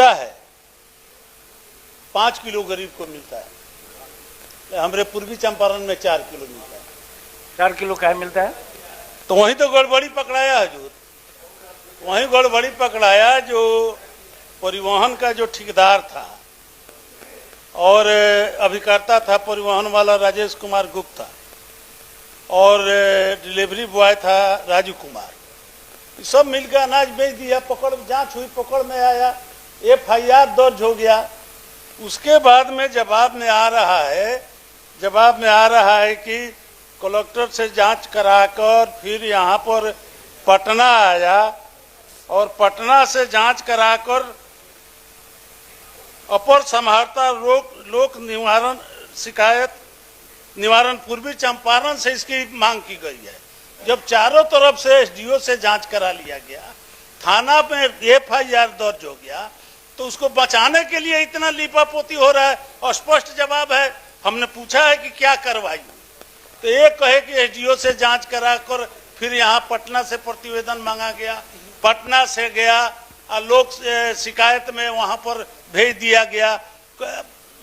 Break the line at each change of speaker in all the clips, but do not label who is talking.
मिलता है 5 किलो गरीब को मिलता है। हमारे पूर्वी चंपारण में 4 किलो मिलता है।
4 किलो क्या मिलता है?
तो वहीं तो गड़बड़ी पकड़ाया हजूर, वहीं गड़बड़ी पकड़ाया। जो परिवहन का जो ठेकेदार था और अभिकर्ता था परिवहन वाला राजेश कुमार गुप्ता और डिलीवरी बॉय था राजू कुमार, सब मिलकर अनाज बेच दिया। पकड़ जांच हुई, पकड़ में आया, FIR दर्ज हो गया। उसके बाद में जवाब में आ रहा है कि कलेक्टर से जांच कराकर फिर यहाँ पर पटना आया और पटना से जांच कराकर अपर समाहर्ता लोक निवारण शिकायत निवारण पूर्वी चंपारण से इसकी मांग की गई है। जब चारों तरफ से SDO से जांच करा लिया गया, थाना में FIR दर्ज हो गया, तो उसको बचाने के लिए इतना लीपापोती हो रहा है। स्पष्ट जवाब है, हमने पूछा है कि क्या कार्रवाई, तो एक कहे कि SDO से जांच कराकर फिर यहाँ पटना से प्रतिवेदन मांगा गया, पटना से गया लोक शिकायत में वहां पर भेज दिया गया।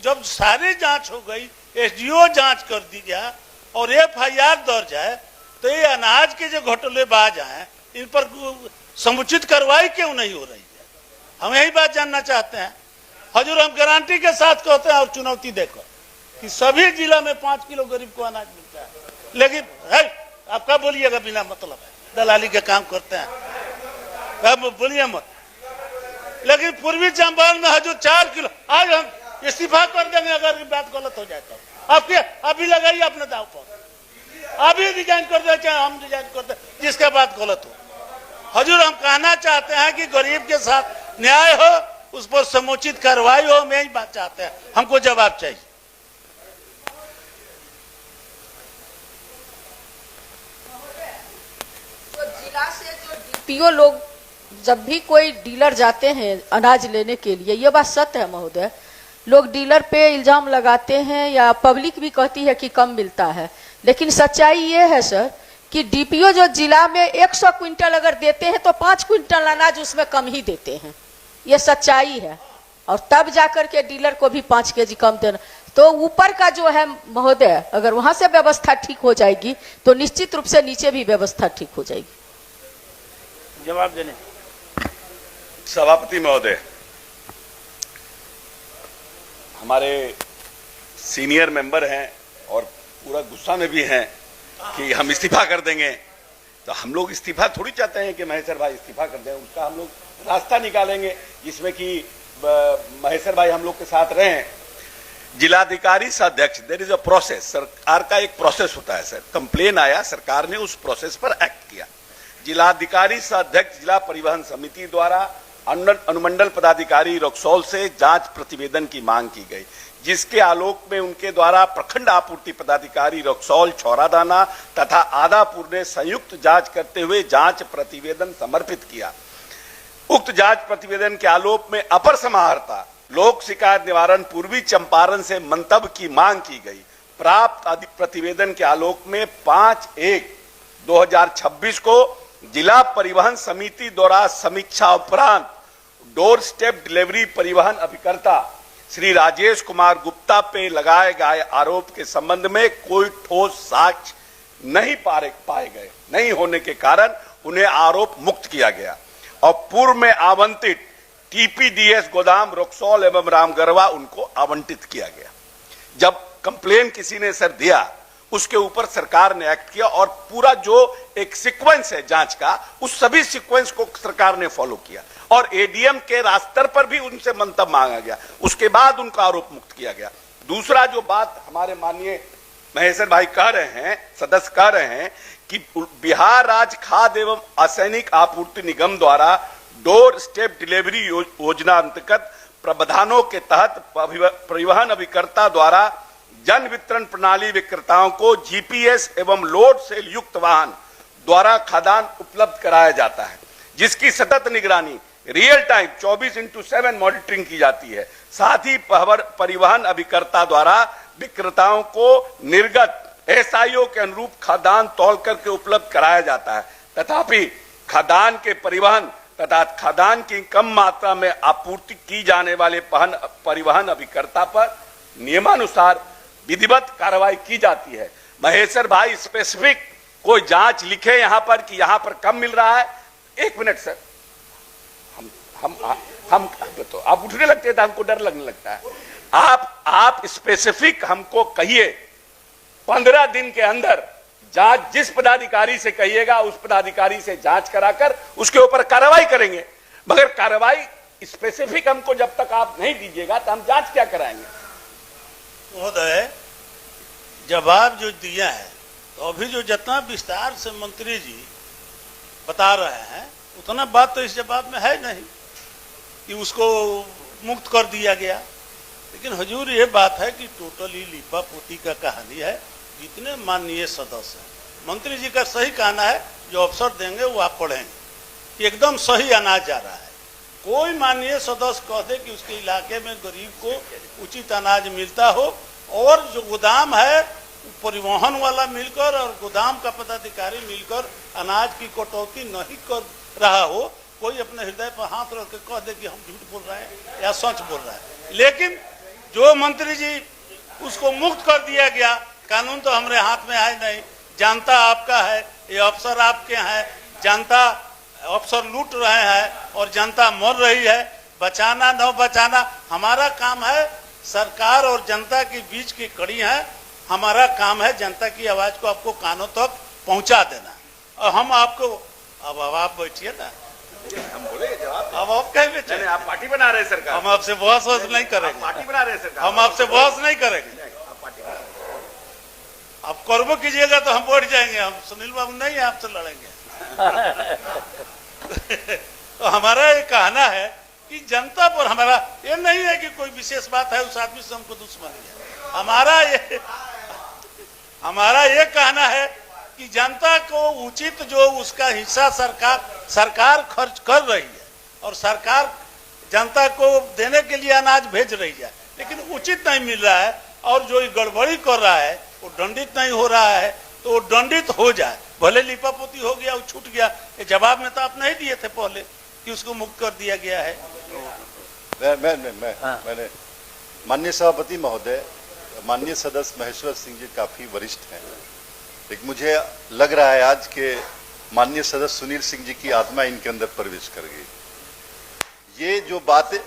जब सारी जांच हो गई, SDO जांच कर दी गया और FIR दर्ज है, तो ये अनाज के जो घोटालेबाज हैं इन पर समुचित कार्रवाई क्यों नहीं हो रही है? हम यही बात जानना चाहते हैं हजूर। हम गारंटी के साथ कहते हैं और चुनौती देकर कि सभी जिला में 5 किलो गरीब को अनाज मिलता है। लेकिन है आप क्या बोलिएगा, बिना मतलब है दलाली के काम करते हैं, अब बोलिए मत। लेकिन पूर्वी चंपारण में हजूर 4 किलो, आज हम इस्तीफा कर देंगे अगर बात गलत हो जाए तो। आपके अभी लगाइए अपने दाव पर, अभी रिजाइन कर दे, चाहे हम रिजाइन कर दे, जिसके बात गलत हो। हजूर हम कहना चाहते हैं कि गरीब के साथ न्याय हो, उस पर समुचित कार्रवाई हो, हम यही बात चाहते हैं, हमको जवाब चाहिए।
तो जिला से जो DPO लोग जब भी कोई डीलर जाते हैं अनाज लेने के लिए, ये बात सत्य है महोदय, लोग डीलर पे इल्जाम लगाते हैं या पब्लिक भी कहती है कि कम मिलता है, लेकिन सच्चाई ये है सर कि DPO जो जिला में 100 क्विंटल अगर देते हैं तो 5 क्विंटल अनाज उसमें कम ही देते हैं, ये सच्चाई है। और तब जाकर के डीलर को भी 5 kg कम देना, तो ऊपर का जो है महोदय, अगर वहां से व्यवस्था ठीक हो जाएगी तो निश्चित रूप से नीचे भी व्यवस्था ठीक हो जाएगी।
जवाब देने।
सभापति महोदय, हमारे सीनियर मेंबर हैं और पूरा गुस्सा में भी हैं कि हम इस्तीफा कर देंगे। तो हम लोग इस्तीफा थोड़ी चाहते हैं कि महेश्वर भाई इस्तीफा कर दें, उसका हम लोग रास्ता निकालेंगे जिसमें कि महेश्वर भाई हम लोग के साथ रहें। जिलाधिकारी से अध्यक्ष, देयर इज अ प्रोसेस, सरकार का एक प्रोसेस होता है सर। कंप्लेन आया, सरकार ने उस प्रोसेस पर एक्ट किया। जिलाधिकारी से अध्यक्ष जिला परिवहन समिति द्वारा अनुमंडल पदाधिकारी रक्सौल से जांच प्रतिवेदन की मांग की गई, जिसके आलोक में उनके द्वारा प्रखंड आपूर्ति पदाधिकारी रक्सौल, छौरादाना तथा आदापुर ने संयुक्त जांच करते हुए जांच प्रतिवेदन समर्पित किया। उक्त जांच प्रतिवेदन के आलोक में अपर समाहर्ता लोक शिकायत निवारण पूर्वी चंपारण से मंतव्य की मांग की गई। प्राप्त प्रतिवेदन के आलोक में 5/1/2026 को जिला परिवहन समिति द्वारा समीक्षा उपरांत डोर स्टेप डिलीवरी परिवहन अभिकर्ता श्री राजेश कुमार गुप्ता पे लगाए गए आरोप के संबंध में कोई ठोस साक्ष्य नहीं पाए गए नहीं होने के कारण उन्हें आरोप मुक्त किया गया और पूर्व में आवंटित TPDS गोदाम रक्सौल एवं रामगढ़वा उनको आवंटित किया गया। जब कंप्लेन किसी ने सर दिया, उसके ऊपर सरकार ने एक्ट किया और पूरा जो एक सीक्वेंस है जांच का, उस सभी सीक्वेंस को सरकार ने फॉलो किया और ADM के रास्तर पर भी उनसे मंतव्य मांगा गया, उसके बाद उनका आरोप मुक्त किया गया। दूसरा जो बात हमारे माननीय महेश्वर भाई कह रहे हैं, सदस्य कह रहे हैं कि बिहार राज्य खाद्य एवं असैनिक आपूर्ति निगम द्वारा डोर स्टेप डिलीवरी योजना अंतर्गत प्रावधानों के तहत परिवहन अभिकर्ता द्वारा जन वितरण प्रणाली विक्रेताओं को GPS एवं लोड सेल युक्त वाहन द्वारा खाद्यान्न उपलब्ध कराया जाता है, जिसकी सतत निगरानी रियल टाइम 24/7 मॉनिटरिंग की जाती है। साथ ही परिवहन अभिकर्ता द्वारा विक्रेताओं को निर्गत SIO के अनुरूप खाद्यान्न तौल करके उपलब्ध कराया जाता है। तथापि खाद्यान्न के परिवहन तथा खाद्यान्न की कम मात्रा में आपूर्ति की जाने वाले परिवहन अभिकर्ता पर नियमानुसार विधिवत कार्रवाई की जाती है। महेश्वर भाई स्पेसिफिक कोई जांच लिखे यहां पर कि यहां पर कम मिल रहा है। एक मिनट सर, हम तो आप उठने लगते हैं तो हमको डर लगने लगता है। आप स्पेसिफिक हमको कहिए, 15 दिन के अंदर जांच जिस पदाधिकारी से कहिएगा उस पदाधिकारी से जांच कराकर उसके ऊपर कार्रवाई करेंगे, मगर कार्रवाई स्पेसिफिक हमको जब तक आप नहीं दीजिएगा तो हम जांच क्या कराएंगे।
महोदय, जवाब जो दिया है तो अभी जो जितना विस्तार से मंत्री जी बता रहे हैं उतना बात तो इस जवाब में है नहीं कि उसको मुक्त कर दिया गया। लेकिन हुजूर ये बात है कि टोटली लीपा पोती का कहानी है। जितने माननीय सदस्य हैं, मंत्री जी का सही कहना है, जो अवसर देंगे वो आप पढ़ेंगे, एकदम सही अनाज जा रहा है। कोई माननीय सदस्य कह दे कि उसके इलाके में गरीब को उचित अनाज मिलता हो और जो गोदाम है परिवहन वाला मिलकर और गोदाम का पदाधिकारी मिलकर अनाज की कटौती नहीं कर रहा हो, कोई अपने हृदय पर हाथ रख के कह दे कि हम झूठ बोल रहे हैं या सच बोल रहे हैं। लेकिन जो मंत्री जी उसको मुक्त कर दिया गया, कानून तो हमारे हाथ में है नहीं, जनता आपका है, ये अफसर आपके हैं, जनता अफसर लूट रहे हैं और जनता मर रही है। बचाना न बचाना हमारा काम है, सरकार और जनता के बीच की कड़ी है, हमारा काम है जनता की आवाज को आपको कानों तक पहुंचा देना। और हम आपको अब आप बैठिए ना,
हम बोले जवाब,
अब आप कह बेचे
आप पार्टी बना रहे सरकार,
हम आपसे बहस नहीं करेंगे,
पार्टी बना रहे सरकार,
हम आपसे बहस नहीं करेंगे। आप कर्म कीजिएगा तो हम बढ़ जाएंगे, हम सुनील बाबू नहीं आपसे लड़ेंगे। तो हमारा ये कहना है कि जनता पर हमारा ये नहीं है कि कोई विशेष बात है उस आदमी से हमको दुश्मनी है। हमारा ये कहना है कि जनता को उचित जो उसका हिस्सा सरकार खर्च कर रही है और सरकार जनता को देने के लिए अनाज भेज रही है, लेकिन उचित नहीं मिल रहा है और जो गड़बड़ी कर रहा है वो दंडित नहीं हो रहा है, तो वो दंडित हो जाए। भले लिपापोती हो गया, वो छूट गया, ये जवाब में तो आप नहीं दिए थे पहले कि उसको मुक्त कर दिया गया है।
मैंने माननीय सभापति महोदय, माननीय सदस्य महेश्वर सिंह जी काफी वरिष्ठ हैं, लेकिन मुझे लग रहा है आज के माननीय सदस्य सुनील सिंह जी की आत्मा इनके अंदर प्रवेश कर गई। ये जो बातें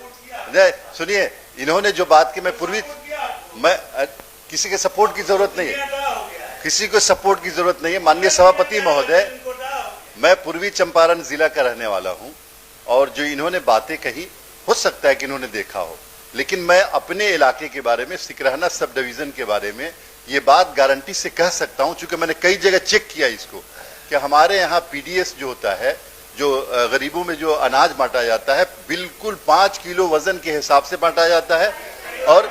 सुनिए, इन्होंने जो बात की, मैं किसी के सपोर्ट की जरूरत नहीं है, किसी को सपोर्ट की जरूरत नहीं है। माननीय सभापति महोदय, मैं पूर्वी चंपारण जिला का रहने वाला हूं और जो इन्होंने बातें कही हो सकता है कि इन्होंने देखा हो, लेकिन मैं अपने इलाके के बारे में, सिकरहना सब डिवीजन के बारे में ये बात गारंटी से कह सकता हूं, चूंकि मैंने कई जगह चेक किया इसको, कि हमारे यहाँ पीडीएस जो होता है, जो गरीबों में जो अनाज बांटा जाता है, बिल्कुल 5 किलो वजन के हिसाब से बांटा जाता है। और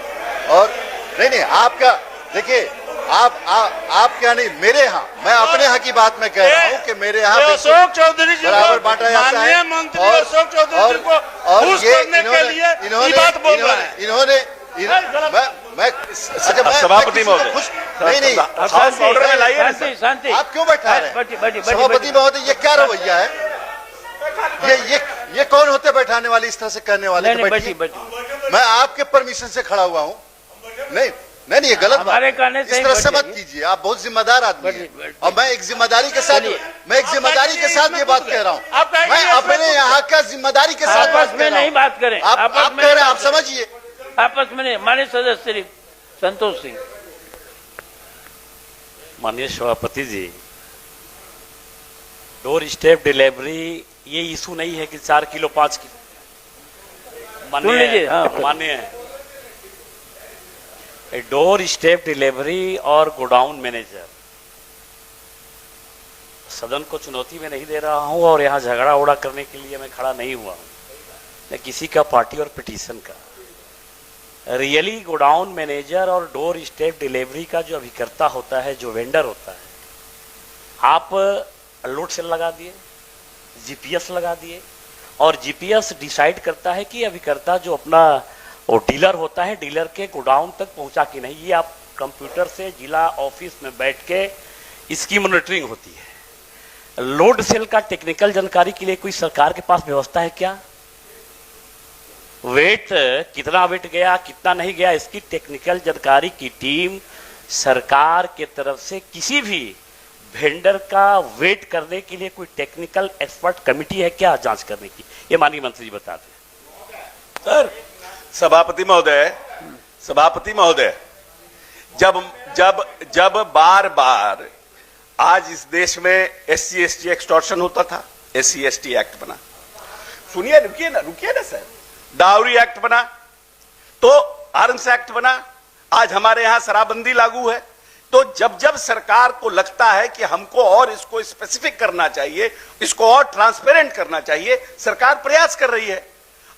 नहीं आपका देखिए, आप क्या नहीं, मेरे यहाँ, मैं अपने यहाँ की बात मैं कह रहा हूँ कि मेरे यहाँ
अशोक चौधरी जी
बराबर बांटा जाता है।
मंत्री अशोक चौधरी जी को खुश करने के लिए ये बात बोल रहे हैं।
इन्होंने
सभापति महोदय,
नहीं
ऑर्डर में लाइए,
शांति।
आप क्यों बैठा रहे हैं सभापति महोदय? ये क्या रवैया है? ये कौन होते बैठाने वाले, इस तरह से कहने वाले? मैं आपके परमिशन से खड़ा हुआ हूँ। नहीं, ये गलत बात है, इस तरह से मत कीजिए। आप बहुत जिम्मेदार आदमी हैं और मैं एक जिम्मेदारी के साथ ये बात कह रहा हूँ। मैं अपने यहाँ का जिम्मेदारी के साथ
आपस में नहीं बात करें,
आप कह रहे हैं, आप समझिए।
आपस में नहीं। माननीय सदस्य श्री संतोष सिंह।
माननीय सभापति जी, डोर स्टेप डिलीवरी ये इशू नहीं है कि 4 किलो 5 किलो, मान्य है। डोर स्टेप डिलीवरी और गोडाउन मैनेजर, सदन को चुनौती में नहीं दे रहा हूं और यहां झगड़ा उड़ा करने के लिए मैं खड़ा नहीं हुआ हूं, न किसी का पार्टी और पिटीशन का। रियली गोडाउन मैनेजर और डोर स्टेप डिलीवरी का जो अभिकर्ता होता है, जो वेंडर होता है, आप लोड सेल लगा दिए, जीपीएस लगा दिए और जीपीएस डिसाइड करता है कि अभिकर्ता जो अपना वो डीलर होता है, डीलर के गोडाउन तक पहुंचा कि नहीं। ये आप कंप्यूटर से जिला ऑफिस में बैठ के इसकी मॉनिटरिंग होती है। लोड सेल का टेक्निकल जानकारी के लिए कोई सरकार के पास व्यवस्था है क्या? वेट कितना वेट गया, कितना नहीं गया, इसकी टेक्निकल जानकारी की टीम सरकार के तरफ से किसी भी वेंडर का वेट करने के लिए कोई टेक्निकल एक्सपर्ट कमेटी है क्या जांच करने की? ये माननीय मंत्री जी बता दें।
सर, सभापति महोदय, जब बार बार आज इस देश में SC/ST एक्सटॉर्शन होता था, SC/ST एक्ट बना, सुनिए, रुकिए ना सर, डाउरी एक्ट बना, तो आर्म्स एक्ट बना, आज हमारे यहां शराबबंदी लागू है। तो जब सरकार को लगता है कि हमको और इसको स्पेसिफिक करना चाहिए, इसको और ट्रांसपेरेंट करना चाहिए, सरकार प्रयास कर रही है।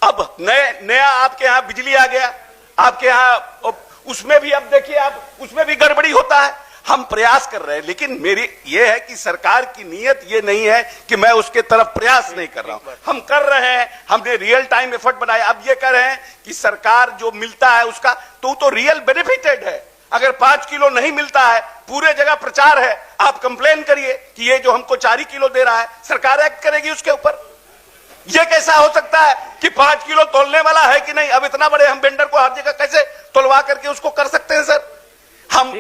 अब नया आपके यहां बिजली आ गया, आपके यहां उसमें भी अब देखिए आप, उसमें भी गड़बड़ी होता है। हम प्रयास कर रहे हैं, लेकिन मेरी यह है कि सरकार की नीयत यह नहीं है कि मैं उसके तरफ प्रयास नहीं कर रहा हूं, हम कर रहे हैं, हमने रियल टाइम एफर्ट बनाया। अब ये कह रहे हैं कि सरकार जो मिलता है उसका तो रियल बेनिफिटेड है। अगर 5 किलो नहीं मिलता है, पूरे जगह प्रचार है, आप कंप्लेन करिए कि ये जो हमको 4 किलो दे रहा है, सरकार एक्ट करेगी उसके ऊपर। यह कैसा हो सकता है कि 5 किलो तोलने वाला है कि नहीं? अब इतना बड़े हम वेंडर को हर जगह कैसे तोलवा करके उसको कर सकते हैं सर? हम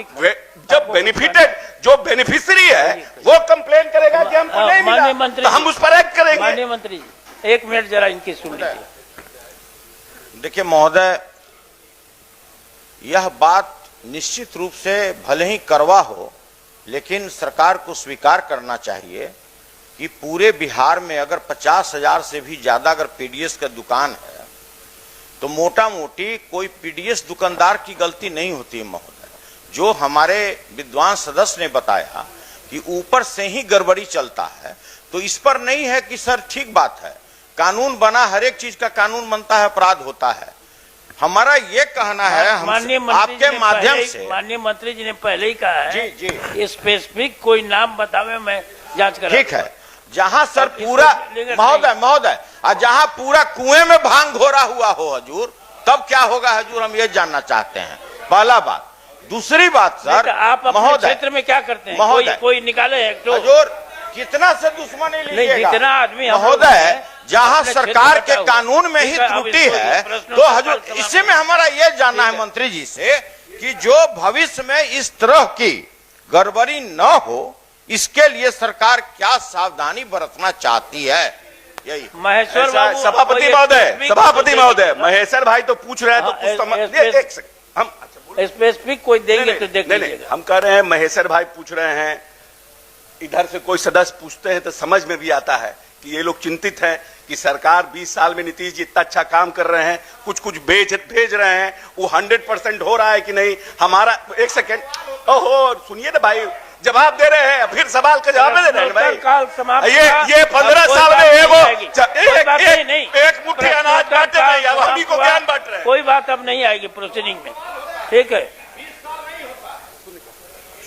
जब बेनिफिटेड जो बेनिफिशियरी है वो कंप्लेन करेगा कि हमको नहीं मिला, तो हम उस पर एक्ट करेंगे।
माननीय मंत्री जी 1 मिनट जरा इनकी सुन लीजिए।
देखिए महोदय, यह बात निश्चित रूप से भले ही कड़वा हो, लेकिन सरकार को स्वीकार करना चाहिए कि पूरे बिहार में अगर 50,000 से भी ज्यादा अगर पीडीएस का दुकान है तो मोटा मोटी कोई पीडीएस दुकानदार की गलती नहीं होती है महोदय। जो हमारे विद्वान सदस्य ने बताया कि ऊपर से ही गड़बड़ी चलता है, तो इस पर नहीं है कि सर ठीक बात है, कानून बना, हर एक चीज का कानून बनता है, अपराध होता है। हमारा ये कहना है आपके माध्यम से,
माननीय मंत्री जी ने पहले ही कहा है
जी
स्पेसिफिक कोई नाम बतावे, मैं जांच करा।
ठीक है, जहां सर पूरा महोदय जहां पूरा कुएं में भांग घोरा हुआ हो हजूर, तब क्या होगा हजूर, हम ये जानना चाहते हैं। पहला बात। दूसरी बात सर,
आप अपने क्षेत्र में क्या करते हैं? कोई निकाले है तो
हजूर, कितना से दुश्मनी लीजिएगा?
जितना आदमी
महोदय, जहां सरकार के कानून में ही त्रुटि है, तो हजूर इसी में हमारा ये जानना है मंत्री जी से कि जो भविष्य में इस तरह की गड़बड़ी न हो, इसके लिए सरकार क्या सावधानी बरतना चाहती है? यही
महेश्वर बाबू,
सभापति महोदय, महेश्वर भाई तो पूछ रहे हैं, तो एक सेकंड, हम
स्पेसिफिक कोई देंगे तो देख लीजिएगा।
हम कह रहे हैं महेश्वर भाई पूछ रहे हैं, इधर से कोई सदस्य पूछते हैं तो समझ में भी आता है कि ये लोग चिंतित हैं कि सरकार 20 साल में नीतीश जी इतना अच्छा काम कर रहे हैं, कुछ भेज रहे हैं, वो 100% हो रहा है कि नहीं हमारा। एक सेकेंड, ओहो सुनिए ना भाई, जवाब दे रहे हैं, फिर सवाल का जवाब दे रहे हैं भाई। ये 15 साल में एक मुट्ठी अनाज बांटे नहीं, अब हम ही को ज्ञान बांट रहे हैं।
कोई बात अब नहीं आएगी प्रोसीडिंग में, ठीक है?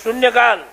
शून्यकाल